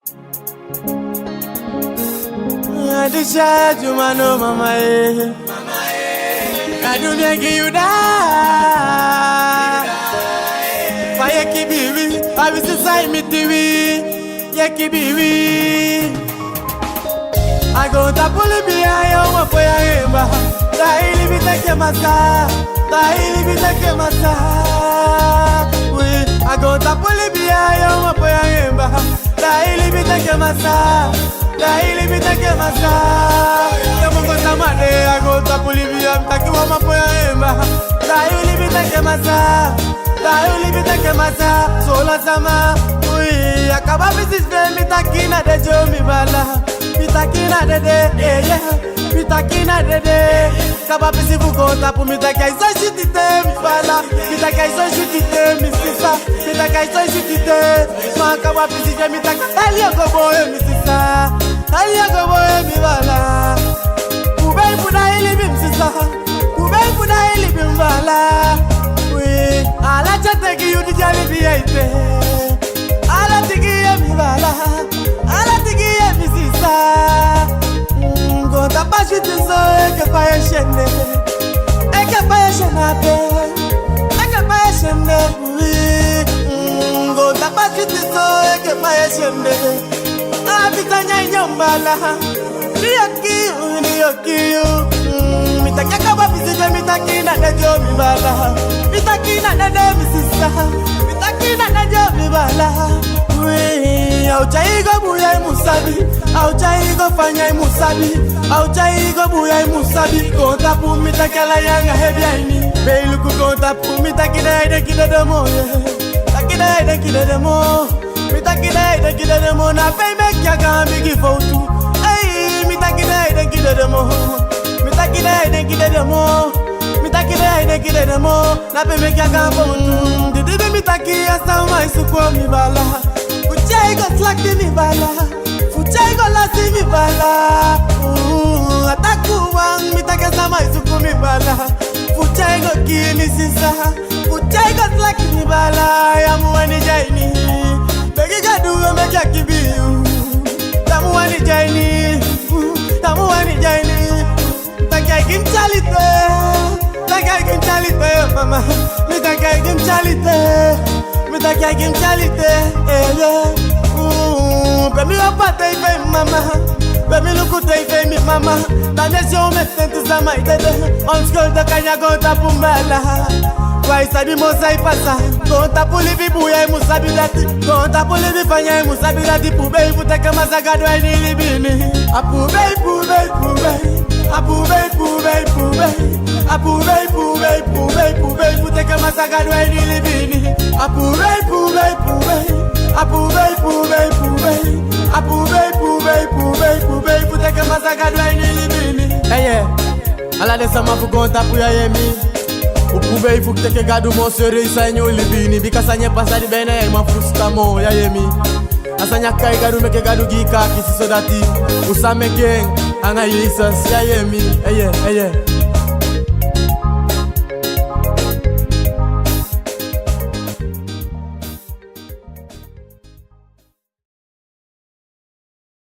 I decide you mano mama eh. I do make you die. Fire kibiwi, I will say me TV. Yeah kibiwi. I go to pull me I want for your emba. Daily be take masa. Daily be take masa. I go to pull me I want for your emba. Daily be take masa. Daily be take masa. Yamungo samade I go to Bolivia taki mama poya emba. Daily be take masa. Daily be take masa. Sola sama. Ui akaba bisis be mi takina de jo mi bala. Mi takina de yeah. Mi takina de. Kaba bisi fukonta pu mi takai so shitite mi bala. Mi takai so shitite mi sisa. Mi takai so shitite. Ma kaba bisi je mi takai elia go boy mi sisa. Elia go boy mi bala. Ubei puda ili bim sisa. Ubei puda ili bim bala. Oui, ala chate ki yudi jali biyeite. Ala tiki ye mi bala. Ala tiki ye mi sisa. Go ta pa shite so eke pa ye shende. Eke pa ye shenate. Eke pa ye shende. Oui, go ta pa shite so eke pa ye shende. Abitanya nyombala. Niyokiyo. Mitaki akaba bisije mitaki na nejo mi bala. Mitaki na nene mi sisa. Mitaki na nejo mi bala. Wee, auchaigo buya musabi. Auchaigo fanya musabi. Auchaigo buya musabi. Konta pu mitaki ala yanga hebya ini. Beiluku konta pu mitaki na ide kide demo ye. Taki na ide kide demo. Mitaki na ide kide demo na pay make ya gambi gifotu. Mitakina ide kide demo. Mitakina ide kide demo. Mitakina ide kide demo. Na pe me kya kampo. Didi be mitaki asa mai suko mi bala. Fuchai go slack mi bala. Fuchai go lasi mi bala. Ataku wang mitaki asa mai suko mi bala. Fuchai go kini sisa. Fuchai go slack mi bala. Yamu wani jaini. Begi gadu me kya kibiu. Tamu wani jaini. Tamu wani jaini. Takai kim chalite. Takai kim chalite mama. Mi takai kim chalite. Mi takai kim chalite. Pemi opate ife mama. Pemi lukute ife mi mama. Tanesho me senti sama itede. On school de kanya konta pumbala. Why sabi mo sai pasa. Konta pulivi buya musabi dati. Konta pulivi fanya musabi dati. Pube ibuteka masagado ai nilibini. Apube pube pube. Apube pube pube. Apube pube pube pube ibuteka masagado ai nilibini. Apube pube pube. Apube pube pube. Apube pube pube pube ibuteka masagado ai nilibini. Eye. Ala de sama fu konta puya yemi. Upube ifu kiteke gadu mo sere isanyo libini. Bikasanye pasadi bene ya ima frusta mo ya yemi. Asanya kai gadu meke gadu gika kisi sodati. Usame geng anga yisas ya yemi. Eye.